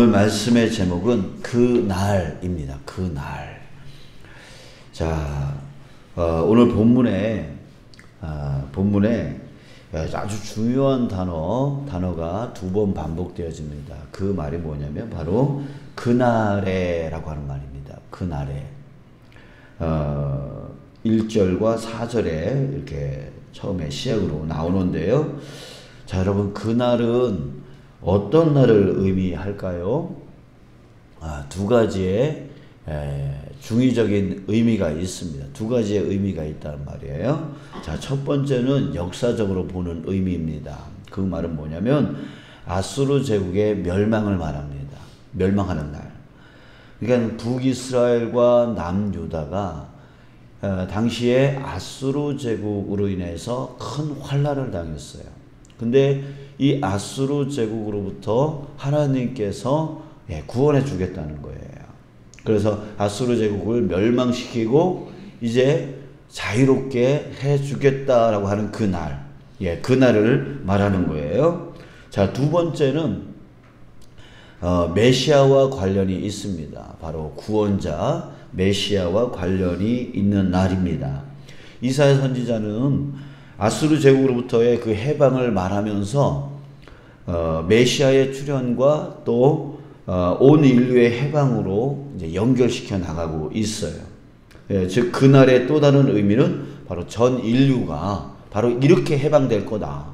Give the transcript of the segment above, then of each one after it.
오늘 말씀의 제목은 그날입니다. 그날. 자, 오늘 본문에 아주 중요한 단어가 두 번 반복되어집니다. 그 말이 뭐냐면 바로 그날에라고 하는 말입니다. 그날에. 1절과 4절에 이렇게 처음에 시작으로 나오는데요. 자, 여러분, 그날은 어떤 날을 의미할까요? 두 가지의 중의적인 의미가 있습니다. 두 가지의 의미가 있다는 말이에요. 자, 첫 번째는 역사적으로 보는 의미입니다. 그 말은 뭐냐면 아수르 제국의 멸망을 말합니다. 멸망하는 날. 그러니까 북이스라엘과 남유다가 당시에 아수르 제국으로 인해서 큰 환란을 당했어요. 근데 이 아수르 제국으로부터 하나님께서 구원해 주겠다는 거예요. 그래서 아수르 제국을 멸망시키고 이제 자유롭게 해 주겠다라고 하는 그날, 그날을 말하는 거예요. 자, 두 번째는 메시아와 관련이 있습니다. 바로 구원자 메시아와 관련이 있는 날입니다. 이사야 선지자는 아수르 제국으로부터의 그 해방을 말하면서 메시아의 출현과 또 온 인류의 해방으로 이제 연결시켜 나가고 있어요. 즉 그날의 또 다른 의미는 바로 전 인류가 바로 이렇게 해방될 거다.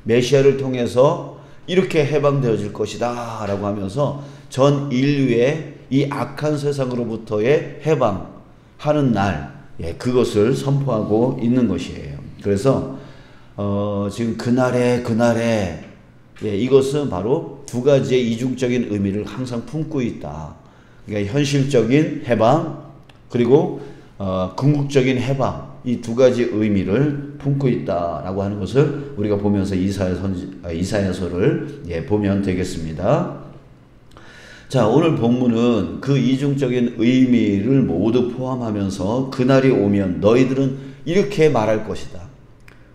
메시아를 통해서 이렇게 해방되어질 것이다 라고 하면서 전 인류의 이 악한 세상으로부터의 해방하는 날, 그것을 선포하고 있는 것이에요. 그래서 지금 그날에 이것은 바로 두 가지의 이중적인 의미를 항상 품고 있다. 그러니까 현실적인 해방 그리고 궁극적인 해방, 이 두 가지 의미를 품고 있다라고 하는 것을 우리가 보면서 이사야서를 보면 되겠습니다. 자, 오늘 본문은 그 이중적인 의미를 모두 포함하면서 그날이 오면 너희들은 이렇게 말할 것이다.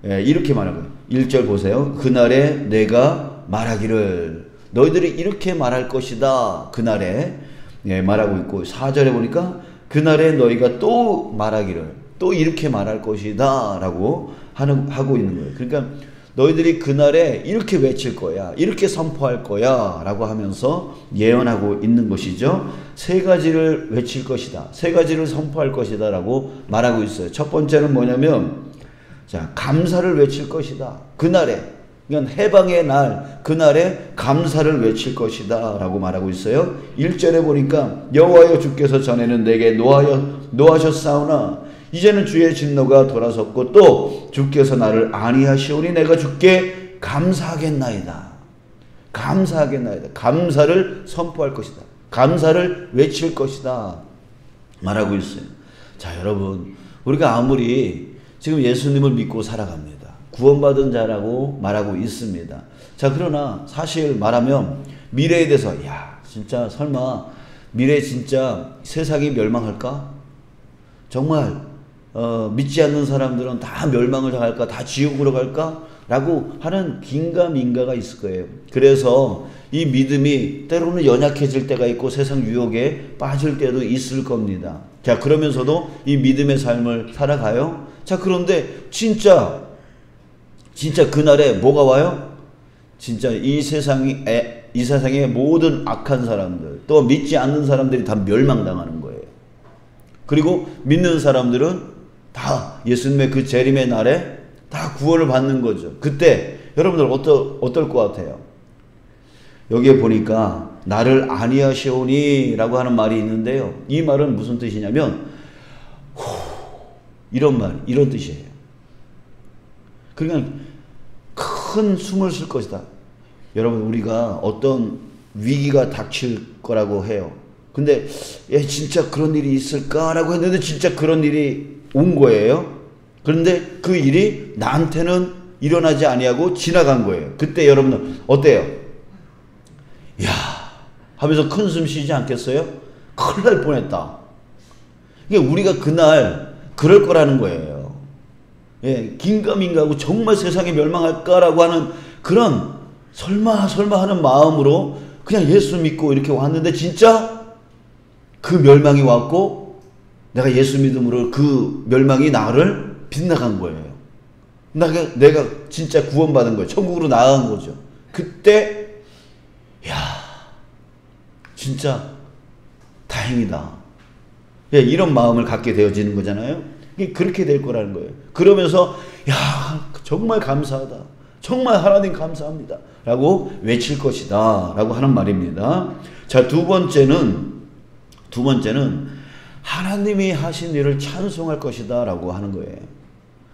이렇게 말할 거예요. 1절 보세요. 그날에 내가 말하기를, 너희들이 이렇게 말할 것이다. 그날에 말하고 있고, 4절에 보니까 그날에 너희가 또 말하기를, 또 이렇게 말할 것이다 라고 하고 있는 거예요. 그러니까 너희들이 그날에 이렇게 외칠 거야, 이렇게 선포할 거야 라고 하면서 예언하고 있는 것이죠. 세 가지를 외칠 것이다, 세 가지를 선포할 것이다 라고 말하고 있어요. 첫 번째는 뭐냐면, 자, 감사를 외칠 것이다. 그날에, 그러니까 해방의 날, 그날에 감사를 외칠 것이다 라고 말하고 있어요. 1절에 보니까 여호와여 주께서 전에는 내게 노하셨사오나 이제는 주의 진노가 돌아섰고 또 주께서 나를 안위하시오니 내가 주께 감사하겠나이다. 감사하겠나이다. 감사를 선포할 것이다. 감사를 외칠 것이다 말하고 있어요. 자, 여러분, 우리가 아무리 지금 예수님을 믿고 살아갑니다. 구원받은 자라고 말하고 있습니다. 자, 그러나 사실 말하면 미래에 대해서, 진짜 설마 미래에 진짜 세상이 멸망할까? 정말 믿지 않는 사람들은 다 멸망을 당할까? 다 지옥으로 갈까? 라고 하는 긴가민가가 있을 거예요. 그래서 이 믿음이 때로는 연약해질 때가 있고 세상 유혹에 빠질 때도 있을 겁니다. 자, 그러면서도 이 믿음의 삶을 살아가요. 자, 그런데 진짜 그날에 뭐가 와요? 진짜 이 세상의 모든 악한 사람들, 또 믿지 않는 사람들이 다 멸망당하는 거예요. 그리고 믿는 사람들은 다 예수님의 그 재림의 날에 다 구원을 받는 거죠. 그때 여러분들 어떨 것 같아요? 여기에 보니까 나를 안위하시오니 라고 하는 말이 있는데요. 이 말은 무슨 뜻이냐면 이런 뜻이에요. 그러니까 큰 숨을 쉴 것이다. 여러분, 우리가 어떤 위기가 닥칠 거라고 해요. 근데 진짜 그런 일이 있을까라고 했는데 진짜 그런 일이 온 거예요. 그런데 그 일이 나한테는 일어나지 아니하고 지나간 거예요. 그때 여러분은 어때요? 하면서 큰 숨 쉬지 않겠어요? 큰일 날 뻔했다. 그러니까 우리가 그날 그럴 거라는 거예요. 긴가민가하고 정말 세상이 멸망할까라고 하는 그런 설마 하는 마음으로 그냥 예수 믿고 이렇게 왔는데 진짜 그 멸망이 왔고 내가 예수 믿음으로 그 멸망이 나를 빗나간 거예요. 내가 진짜 구원받은 거예요. 천국으로 나간 거죠. 그때 야 진짜 다행이다. 예, 이런 마음을 갖게 되어지는 거잖아요. 그렇게 될 거라는 거예요. 그러면서 야 정말 감사하다. 정말 하나님 감사합니다. 라고 외칠 것이다. 라고 하는 말입니다. 자, 두 번째는 하나님이 하신 일을 찬송할 것이다. 라고 하는 거예요.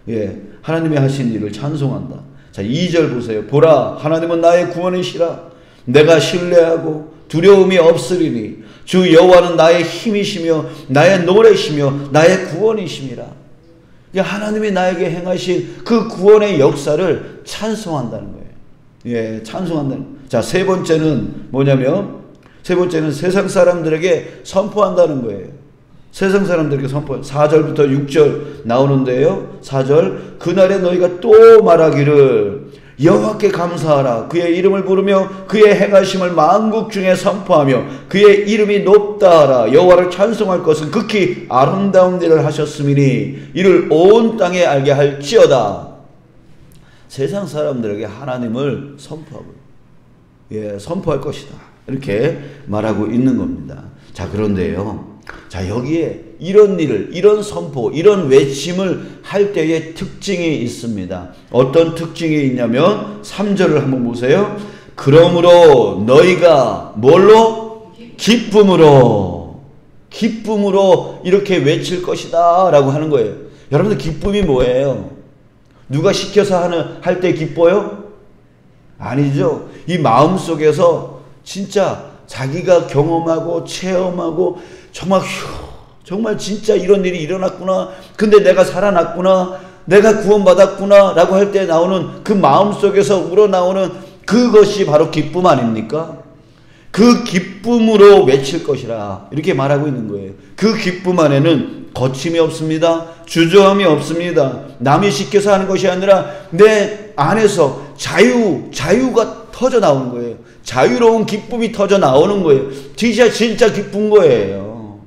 예, 하나님이 하신 일을 찬송한다. 자, 2절 보세요. 보라, 하나님은 나의 구원이시라. 내가 신뢰하고 두려움이 없으리니 주 여호와는 나의 힘이시며 나의 노래시며 나의 구원이심이라. 하나님이 나에게 행하신 그 구원의 역사를 찬송한다는 거예요. 예, 찬송한다는. 자, 세 번째는 뭐냐면, 세상 사람들에게 선포한다는 거예요. 세상 사람들에게 선포. 4절부터 6절 나오는데요. 4절, 그날에 너희가 또 말하기를 여호와께 감사하라. 그의 이름을 부르며 그의 행하심을 만국 중에 선포하며 그의 이름이 높다 하라. 여호와를 찬송할 것은 극히 아름다운 일을 하셨음이니 이를 온 땅에 알게 할지어다. 세상 사람들에게 하나님을 선포하고, 예, 선포할 것이다. 이렇게 말하고 있는 겁니다. 자, 그런데요. 자, 여기에 이런 일을, 이런 선포, 이런 외침을 할 때의 특징이 있습니다. 어떤 특징이 있냐면 3절을 한번 보세요. 그러므로 너희가 뭘로? 기쁨으로 이렇게 외칠 것이다 라고 하는 거예요. 여러분들 기쁨이 뭐예요? 누가 시켜서 할 때 기뻐요? 아니죠. 이 마음속에서 진짜 자기가 경험하고 체험하고 정말 진짜 이런 일이 일어났구나. 근데 내가 살아났구나. 내가 구원받았구나. 라고 할 때 나오는 그 마음속에서 우러나오는 그것이 바로 기쁨 아닙니까? 그 기쁨으로 외칠 것이라. 이렇게 말하고 있는 거예요. 그 기쁨 안에는 거침이 없습니다. 주저함이 없습니다. 남이 시켜서 하는 것이 아니라 내 안에서 자유가 터져 나오는 거예요. 자유로운 기쁨이 터져 나오는 거예요. 진짜 기쁜 거예요.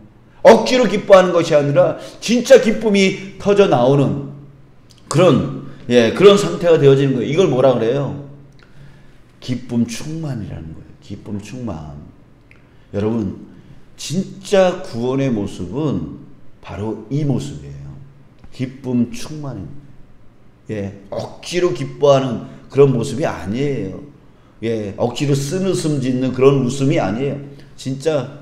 억지로 기뻐하는 것이 아니라 진짜 기쁨이 터져 나오는 그런 상태가 되어지는 거예요. 이걸 뭐라 그래요? 기쁨 충만이라는 거예요. 기쁨 충만. 여러분, 진짜 구원의 모습은 바로 이 모습이에요. 기쁨 충만입니다. 예, 억지로 기뻐하는 그런 모습이 아니에요. 예, 억지로 쓴웃음 짓는 그런 웃음이 아니에요. 진짜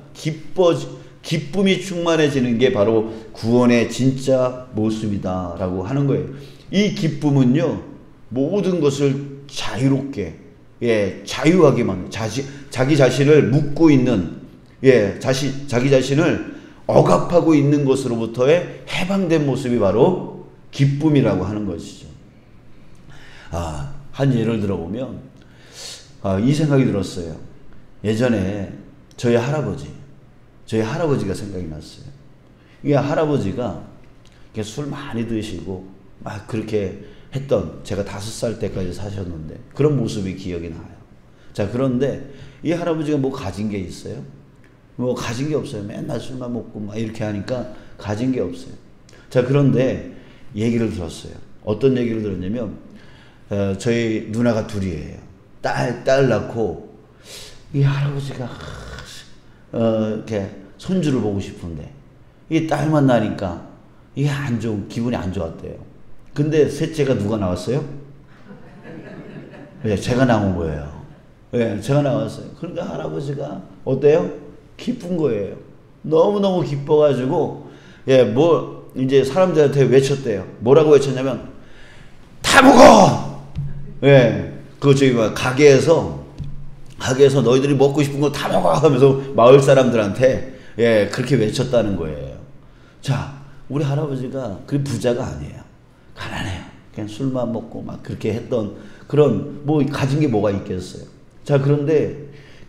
기쁨이 충만해지는 게 바로 구원의 진짜 모습이다라고 하는 거예요. 이 기쁨은요, 모든 것을 자유롭게, 예, 자유하게 만든, 자기 자신을 묶고 있는, 예, 자기 자신을 억압하고 있는 것으로부터의 해방된 모습이 바로 기쁨이라고 하는 것이죠. 한 예를 들어보면, 이 생각이 들었어요. 예전에 저희 할아버지가 생각이 났어요. 이 할아버지가 술 많이 드시고 막 그렇게 했던, 제가 5살 때까지 사셨는데 그런 모습이 기억이 나요. 자, 그런데 이 할아버지가 뭐 가진 게 있어요? 뭐 가진 게 없어요. 맨날 술만 먹고 막 이렇게 하니까 가진 게 없어요. 자, 그런데 얘기를 들었어요. 어떤 얘기를 들었냐면 저희 누나가 둘이에요. 딸 낳고 이 할아버지가 이렇게 손주를 보고 싶은데 이 딸만 나니까 이게 기분이 안 좋았대요. 근데 셋째가 누가 나왔어요? 네, 제가 나온 거예요. 네, 제가 나왔어요. 그러니까 할아버지가 어때요? 기쁜 거예요. 너무너무 기뻐가지고, 예, 이제 사람들한테 외쳤대요. 뭐라고 외쳤냐면, 다 먹어! 예, 가게에서 너희들이 먹고 싶은 거 다 먹어! 하면서 마을 사람들한테, 예, 그렇게 외쳤다는 거예요. 자, 우리 할아버지가 그 부자가 아니에요. 가난해요. 그냥 술만 먹고 막 그렇게 했던 그런, 가진 게 뭐가 있겠어요. 자, 그런데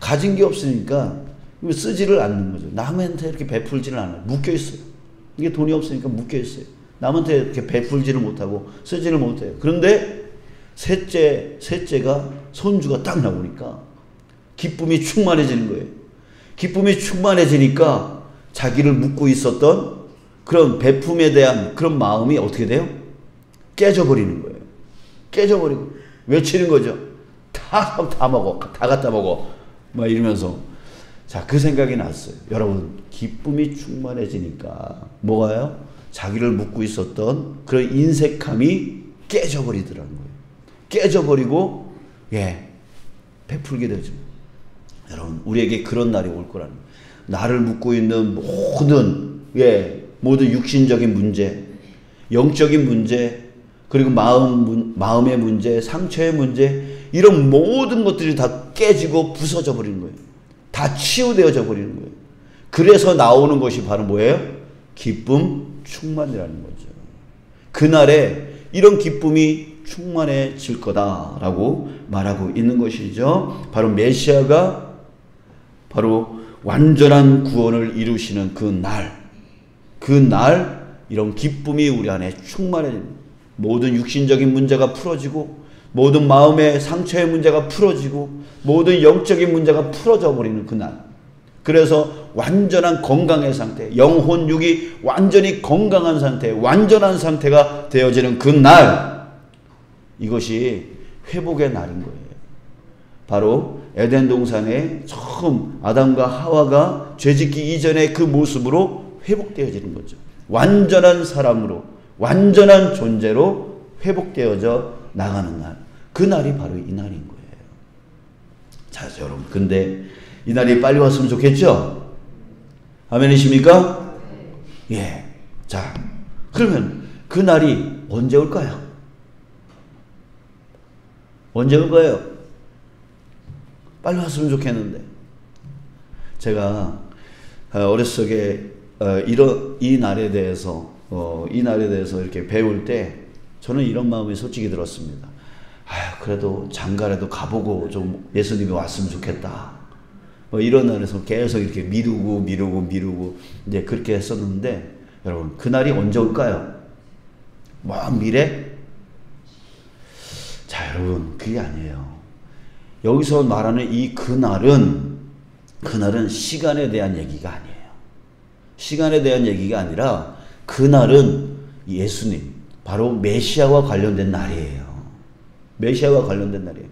가진 게 없으니까 쓰지를 않는 거죠. 남한테 이렇게 베풀지를 않아요. 묶여있어요. 이게 돈이 없으니까 묶여있어요. 남한테 이렇게 베풀지를 못하고 쓰지를 못해요. 그런데 셋째가 손주가 딱 나오니까 기쁨이 충만해지는 거예요. 기쁨이 충만해지니까 자기를 묻고 있었던 그런 베품에 대한 그런 마음이 어떻게 돼요? 깨져버리는 거예요. 깨져버리고 외치는 거죠. 다 먹어. 다 갖다 먹어. 막 이러면서. 자, 그 생각이 났어요. 여러분, 기쁨이 충만해지니까 뭐가요? 자기를 묻고 있었던 그런 인색함이 깨져버리더라는 거예요. 깨져버리고 베풀게 되죠. 여러분, 우리에게 그런 날이 올 거라는 거예요. 나를 묻고 있는 모든 육신적인 문제, 영적인 문제, 그리고 마음의 문제, 상처의 문제, 이런 모든 것들이 다 깨지고 부서져 버리는 거예요. 다 치유되어져 버리는 거예요. 그래서 나오는 것이 바로 뭐예요? 기쁨 충만이라는 거죠. 그날에 이런 기쁨이 충만해질 거다라고 말하고 있는 것이죠. 바로 메시아가 바로 완전한 구원을 이루시는 그날 이런 기쁨이 우리 안에 충만해집니다. 모든 육신적인 문제가 풀어지고, 모든 마음의 상처의 문제가 풀어지고, 모든 영적인 문제가 풀어져 버리는 그날. 그래서 완전한 건강의 상태, 영혼 육이 완전히 건강한 상태, 완전한 상태가 되어지는 그날, 이것이 회복의 날인 거예요. 바로 에덴 동산에 처음 아담과 하와가 죄짓기 이전의 그 모습으로 회복되어지는 거죠. 완전한 사람으로, 완전한 존재로 회복되어져 나가는 날. 그 날이 바로 이 날인 거예요. 자, 여러분, 근데 이 날이 빨리 왔으면 좋겠죠? 아멘이십니까? 예. 자, 그러면 그 날이 언제 올까요? 언제 올까요? 빨리 왔으면 좋겠는데. 제가 어렸을 적에 이 날에 대해서 이렇게 배울 때 저는 이런 마음이 솔직히 들었습니다. 그래도 장가라도 가보고 좀 예수님이 왔으면 좋겠다. 이런 날에서 계속 이렇게 미루고 이제 그렇게 했었는데, 여러분, 그날이 언제 올까요? 먼 미래? 자, 여러분, 그게 아니에요. 여기서 말하는 이 그날은 시간에 대한 얘기가 아니에요. 시간에 대한 얘기가 아니라 그날은 예수님, 바로 메시아와 관련된 날이에요. 메시아와 관련된 날이에요.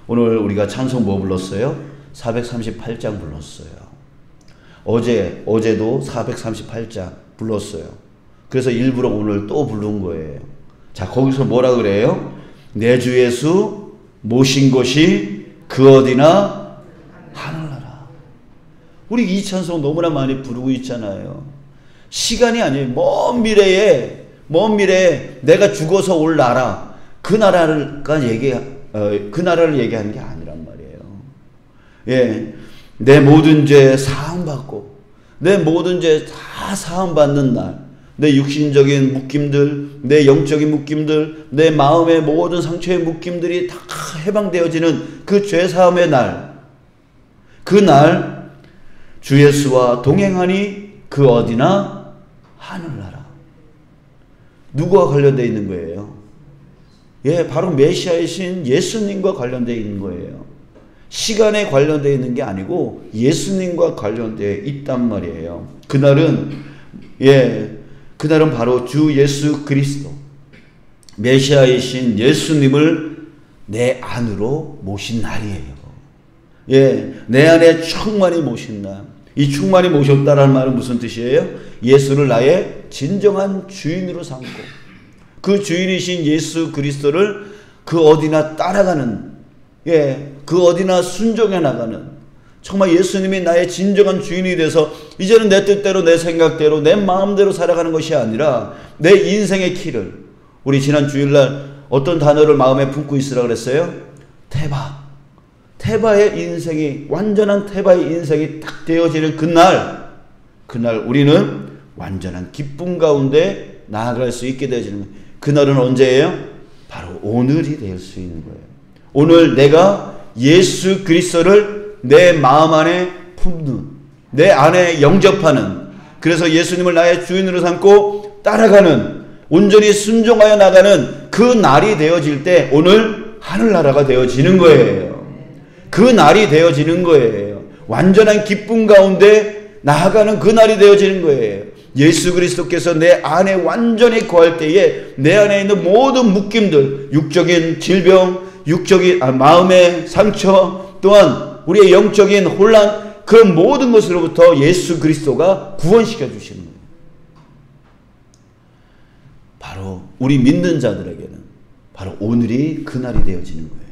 오늘 우리가 찬송 뭐 불렀어요? 438장 불렀어요. 어제도 438장 불렀어요. 그래서 일부러 오늘 또 부른 거예요. 자, 거기서 뭐라 그래요? 내 주 예수 모신 곳이 그 어디나 하늘나라. 우리 이 찬송 너무나 많이 부르고 있잖아요. 시간이 아니에요. 먼 미래에 내가 죽어서 올 나라, 그 나라를 얘기하는 게 아니란 말이에요. 예, 내 모든 죄 사함받고, 내 모든 죄 다 사함받는 날, 내 육신적인 묶임들, 내 영적인 묶임들, 내 마음의 모든 상처의 묶임들이 다 해방되어지는 그 죄사함의 날, 그날 주 예수와 동행하니 그 어디나 하늘나라. 누구와 관련되어 있는 거예요? 예, 바로 메시아이신 예수님과 관련되어 있는 거예요. 시간에 관련되어 있는 게 아니고 예수님과 관련되어 있단 말이에요. 그날은 바로 주 예수 그리스도, 메시아이신 예수님을 내 안으로 모신 날이에요. 예, 내 안에 충만히 모신 날. 이 충만히 모셨다라는 말은 무슨 뜻이에요? 예수를 나의 진정한 주인으로 삼고, 그 주인이신 예수 그리스도를 그 어디나 따라가는, 그 어디나 순종해 나가는, 정말 예수님이 나의 진정한 주인이 돼서 이제는 내 뜻대로, 내 생각대로, 내 마음대로 살아가는 것이 아니라 내 인생의 키를, 우리 지난 주일날 어떤 단어를 마음에 품고 있으라 그랬어요? 테바의 인생이, 완전한 테바의 인생이 딱 되어지는 그날 우리는 완전한 기쁨 가운데 나아갈 수 있게 되어지는 거예요. 그날은 언제예요? 바로 오늘이 될 수 있는 거예요. 오늘 내가 예수 그리스도를 내 마음 안에 품는, 내 안에 영접하는, 그래서 예수님을 나의 주인으로 삼고 따라가는, 온전히 순종하여 나가는 그 날이 되어질 때 오늘 하늘나라가 되어지는 거예요. 그 날이 되어지는 거예요. 완전한 기쁨 가운데 나아가는 그 날이 되어지는 거예요. 예수 그리스도께서 내 안에 완전히 거할 때에 내 안에 있는 모든 묶임들, 육적인 질병, 마음의 상처, 또한 우리의 영적인 혼란, 그 모든 것으로부터 예수 그리스도가 구원시켜 주시는 거예요. 바로 우리 믿는 자들에게는 바로 오늘이 그날이 되어지는 거예요.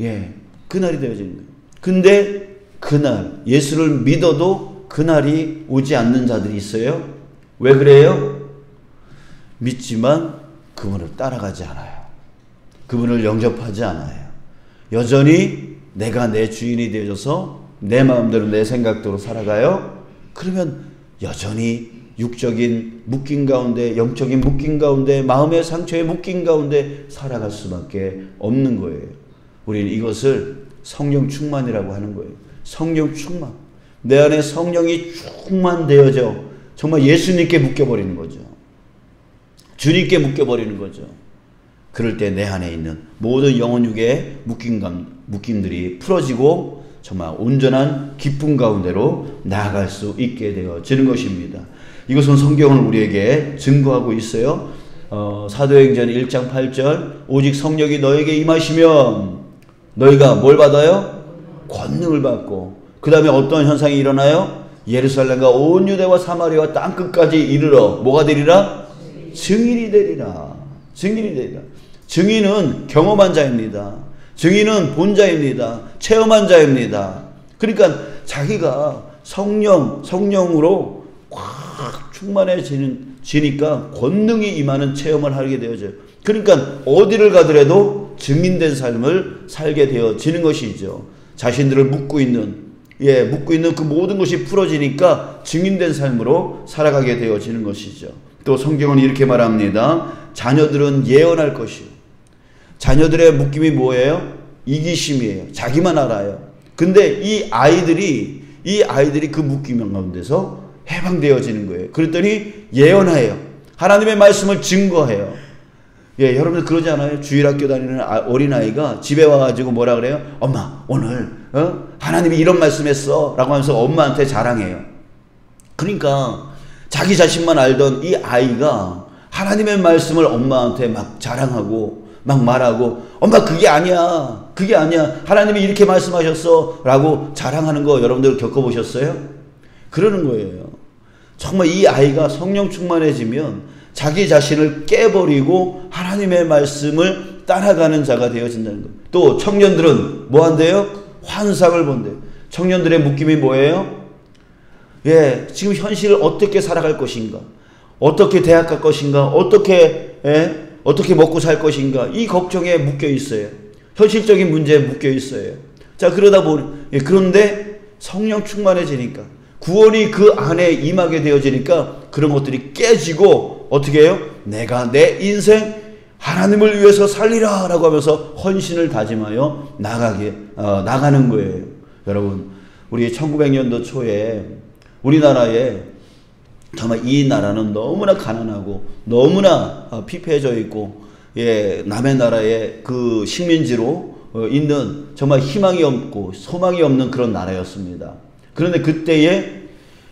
예, 그날이 되어지는 거예요. 근데 그날 예수를 믿어도 그날이 오지 않는 자들이 있어요. 왜 그래요? 믿지만 그분을 따라가지 않아요. 그분을 영접하지 않아요. 여전히 내가 내 주인이 되어져서 내 마음대로 내 생각대로 살아가요. 그러면 여전히 육적인 묶임 가운데, 영적인 묶임 가운데, 마음의 상처의 묶임 가운데 살아갈 수밖에 없는 거예요. 우리는 이것을 성령 충만이라고 하는 거예요. 성령 충만. 내 안에 성령이 충만되어져 정말 예수님께 묶여버리는 거죠. 주님께 묶여버리는 거죠. 그럴 때 내 안에 있는 모든 영혼육의 묶임들이 풀어지고 정말 온전한 기쁨 가운데로 나아갈 수 있게 되어지는 것입니다. 이것은 성경은 우리에게 증거하고 있어요. 사도행전 1장 8절 오직 성령이 너에게 임하시면 너희가 뭘 받아요? 권능을 받고 그 다음에 어떤 현상이 일어나요? 예루살렘과 온 유대와 사마리아와 땅끝까지 이르러 뭐가 되리라? 증인이 되리라. 증인이 되리라. 증인은 경험한 자입니다. 증인은 본 자입니다. 체험한 자입니다. 그러니까 자기가 성령으로 확 충만해지니까 권능이 임하는 체험을 하게 되어져요. 그러니까 어디를 가더라도 증인된 삶을 살게 되어지는 것이죠. 자신들을 묶고 있는 그 모든 것이 풀어지니까 증인된 삶으로 살아가게 되어지는 것이죠. 또 성경은 이렇게 말합니다. 자녀들은 예언할 것이요. 자녀들의 묶임이 뭐예요? 이기심이에요. 자기만 알아요. 근데 이 아이들이 그 묶임 가운데서 해방되어지는 거예요. 그랬더니 예언해요. 하나님의 말씀을 증거해요. 예, 여러분들 그러지 않아요? 주일학교 다니는 어린아이가 집에 와가지고 뭐라 그래요? 엄마, 오늘, 하나님이 이런 말씀 했어. 라고 하면서 엄마한테 자랑해요. 그러니까 자기 자신만 알던 이 아이가 하나님의 말씀을 엄마한테 막 자랑하고, 막 말하고, 엄마, 그게 아니야. 그게 아니야. 하나님이 이렇게 말씀하셨어. 라고 자랑하는 거 여러분들 겪어보셨어요? 그러는 거예요. 정말 이 아이가 성령 충만해지면 자기 자신을 깨버리고 하나님의 말씀을 따라가는 자가 되어진다는 거예요. 또 청년들은 뭐 한대요? 환상을 본대요. 청년들의 묶임이 뭐예요? 예, 지금 현실을 어떻게 살아갈 것인가? 어떻게 대학 갈 것인가? 어떻게 먹고 살 것인가? 이 걱정에 묶여 있어요. 현실적인 문제에 묶여 있어요. 자, 그러다 보니, 그런데 성령 충만해지니까, 구원이 그 안에 임하게 되어지니까 그런 것들이 깨지고 어떻게 해요? 내가 내 인생 하나님을 위해서 살리라 라고 하면서 헌신을 다짐하여 나가는 거예요. 여러분, 우리 1900년도 초에 우리나라에 정말 이 나라는 너무나 가난하고 너무나 피폐해져 있고, 예, 남의 나라의 그 식민지로 있는 정말 희망이 없고 소망이 없는 그런 나라였습니다. 그런데 그때에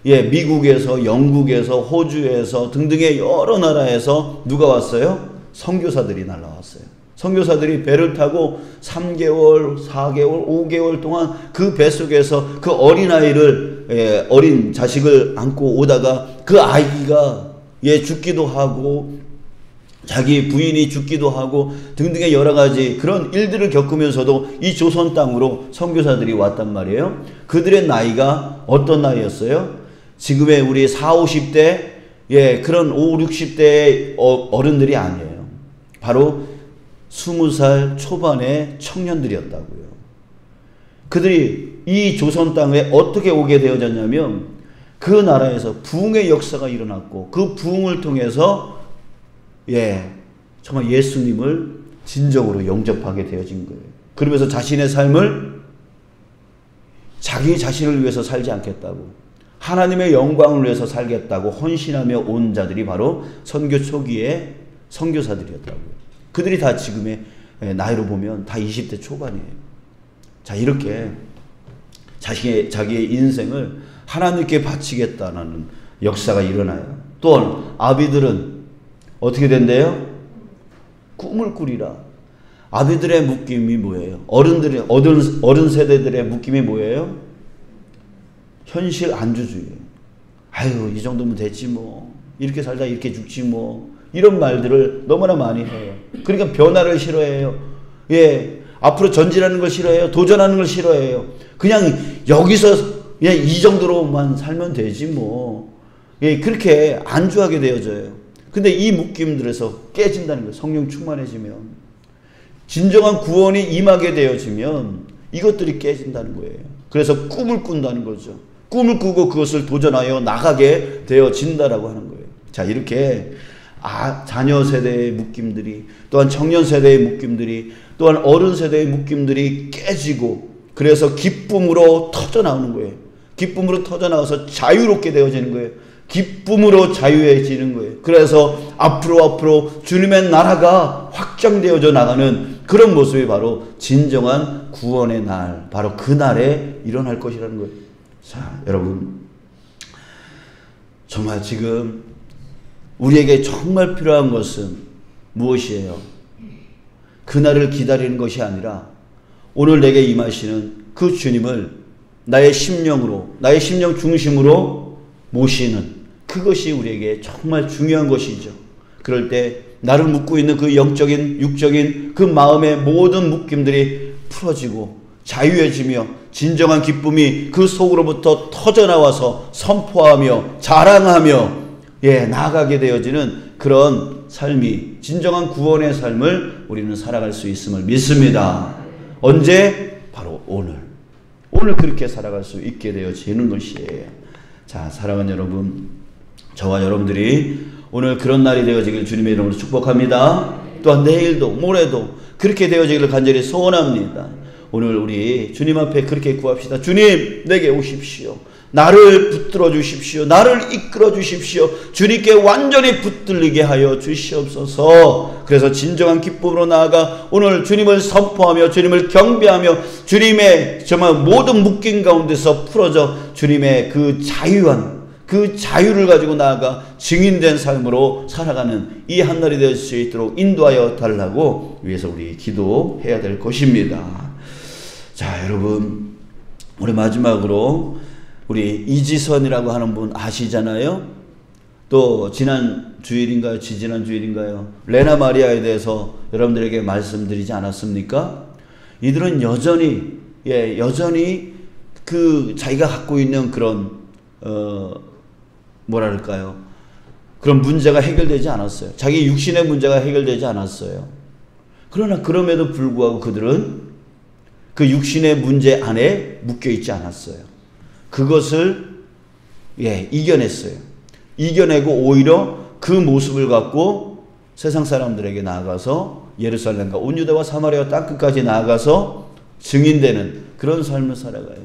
미국에서, 영국에서, 호주에서 등등의 여러 나라에서 누가 왔어요? 선교사들이 날라왔어요. 선교사들이 배를 타고 3개월, 4개월, 5개월 동안 그 배 속에서 그 어린아이를, 어린 자식을 안고 오다가 그 아이가 죽기도 하고 자기 부인이 죽기도 하고 등등의 여러 가지 그런 일들을 겪으면서도 이 조선 땅으로 선교사들이 왔단 말이에요. 그들의 나이가 어떤 나이였어요? 지금의 우리 40, 50대, 그런 50, 60대의 어른들이 아니에요. 바로 20살 초반의 청년들이었다고요. 그들이 이 조선 땅에 어떻게 오게 되어졌냐면 그 나라에서 부흥의 역사가 일어났고 그 부흥을 통해서 정말 예수님을 진정으로 영접하게 되어진 거예요. 그러면서 자신의 삶을 자기 자신을 위해서 살지 않겠다고, 하나님의 영광을 위해서 살겠다고 헌신하며 온 자들이 바로 선교 초기의 선교사들이었다고요. 그들이 다 지금의 나이로 보면 다 20대 초반이에요. 자, 이렇게 자기의 인생을 하나님께 바치겠다는 역사가 일어나요. 또한 아비들은 어떻게 된대요? 꿈을 꾸리라. 아비들의 묶임이 뭐예요? 어른 세대들의 묶임이 뭐예요? 현실 안주주의예요. 아유, 이 정도면 됐지 뭐. 이렇게 살다 이렇게 죽지 뭐. 이런 말들을 너무나 많이 해요. 그러니까 변화를 싫어해요. 예, 앞으로 전진하는 걸 싫어해요. 도전하는 걸 싫어해요. 그냥 여기서 그냥 이 정도로만 살면 되지 뭐. 예, 그렇게 안주하게 되어져요. 근데 이 묶임들에서 깨진다는 거예요. 성령 충만해지면. 진정한 구원이 임하게 되어지면 이것들이 깨진다는 거예요. 그래서 꿈을 꾼다는 거죠. 꿈을 꾸고 그것을 도전하여 나가게 되어진다라고 하는 거예요. 자, 이렇게 자녀 세대의 묶임들이, 또한 청년 세대의 묶임들이, 또한 어른 세대의 묶임들이 깨지고, 그래서 기쁨으로 터져나오는 거예요. 기쁨으로 터져나와서 자유롭게 되어지는 거예요. 기쁨으로 자유해지는 거예요. 그래서 앞으로 주님의 나라가 확장되어져 나가는 그런 모습이 바로 진정한 구원의 날, 바로 그 날에 일어날 것이라는 거예요. 자, 여러분, 정말 지금 우리에게 정말 필요한 것은 무엇이에요? 그날을 기다리는 것이 아니라 오늘 내게 임하시는 그 주님을 나의 심령으로, 나의 심령 중심으로 모시는 그것이 우리에게 정말 중요한 것이죠. 그럴 때 나를 묶고 있는 그 영적인, 육적인 그 마음의 모든 묶임들이 풀어지고 자유해지며 진정한 기쁨이 그 속으로부터 터져나와서 선포하며 자랑하며 나아가게 되어지는 그런 삶이, 진정한 구원의 삶을 우리는 살아갈 수 있음을 믿습니다. 언제? 바로 오늘. 오늘 그렇게 살아갈 수 있게 되어지는 것이에요. 자, 사랑하는 여러분, 저와 여러분들이 오늘 그런 날이 되어지길 주님의 이름으로 축복합니다. 또한 내일도 모레도 그렇게 되어지기를 간절히 소원합니다. 오늘 우리 주님 앞에 그렇게 구합시다. 주님, 내게 오십시오. 나를 붙들어 주십시오. 나를 이끌어 주십시오. 주님께 완전히 붙들리게 하여 주시옵소서. 그래서 진정한 기쁨으로 나아가 오늘 주님을 선포하며 주님을 경배하며 주님의 정말 모든 묶임 가운데서 풀어져 주님의 그 자유한 그 자유를 가지고 나아가 증인된 삶으로 살아가는 이 한날이 될 수 있도록 인도하여 달라고 위해서 우리 기도해야 될 것입니다. 자, 여러분, 우리 마지막으로 우리 이지선이라고 하는 분 아시잖아요? 또 지난 주일인가요? 지지난 주일인가요? 레나 마리아에 대해서 여러분들에게 말씀드리지 않았습니까? 이들은 여전히 그 자기가 갖고 있는 그런 뭐랄까요? 그런 문제가 해결되지 않았어요. 자기 육신의 문제가 해결되지 않았어요. 그러나 그럼에도 불구하고 그들은 그 육신의 문제 안에 묶여 있지 않았어요. 그것을 이겨냈어요. 이겨내고 오히려 그 모습을 갖고 세상 사람들에게 나아가서 예루살렘과 온 유대와 사마리아 땅끝까지 나아가서 증인되는 그런 삶을 살아가요.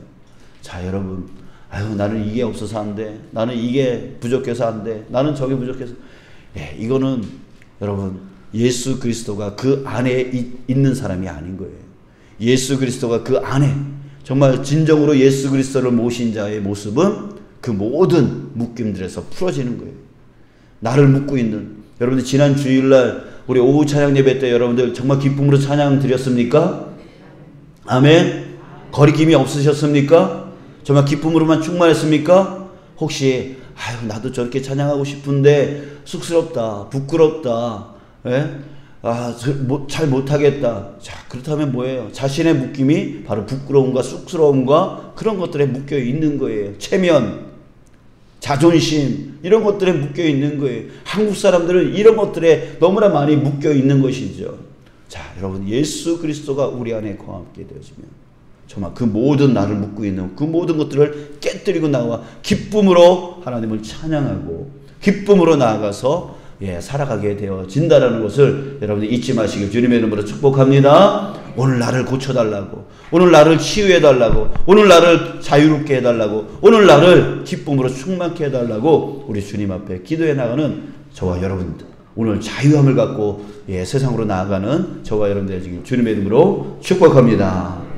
자, 여러분, 아유, 나는 이게 없어서 안 돼. 나는 이게 부족해서 안 돼. 나는 저게 부족해서. 이거는 여러분, 예수 그리스도가 그 안에 있는 사람이 아닌 거예요. 예수 그리스도가 그 안에 정말 진정으로 예수 그리스도를 모신 자의 모습은 그 모든 묶임들에서 풀어지는 거예요. 나를 묶고 있는, 여러분들 지난 주일날 우리 오후 찬양 예배 때 여러분들 정말 기쁨으로 찬양 드렸습니까? 아멘. 거리낌이 없으셨습니까? 정말 기쁨으로만 충만했습니까? 혹시 아유, 나도 저렇게 찬양하고 싶은데 쑥스럽다, 부끄럽다, 잘 못하겠다. 자, 그렇다면 뭐예요? 자신의 묶임이 바로 부끄러움과 쑥스러움과 그런 것들에 묶여 있는 거예요. 체면, 자존심, 이런 것들에 묶여 있는 거예요. 한국 사람들은 이런 것들에 너무나 많이 묶여 있는 것이죠. 자, 여러분, 예수 그리스도가 우리 안에 거하게 되어지면 정말 그 모든 나를 묶고 있는 그 모든 것들을 깨뜨리고 나와 기쁨으로 하나님을 찬양하고 기쁨으로 나아가서 살아가게 되어진다라는 것을 여러분들 잊지 마시길 주님의 이름으로 축복합니다. 오늘 나를 고쳐달라고, 오늘 나를 치유해달라고, 오늘 나를 자유롭게 해달라고, 오늘 나를 기쁨으로 충만케 해달라고 우리 주님 앞에 기도해 나가는 저와 여러분들, 오늘 자유함을 갖고 세상으로 나아가는 저와 여러분들 되시길 주님의 이름으로 축복합니다.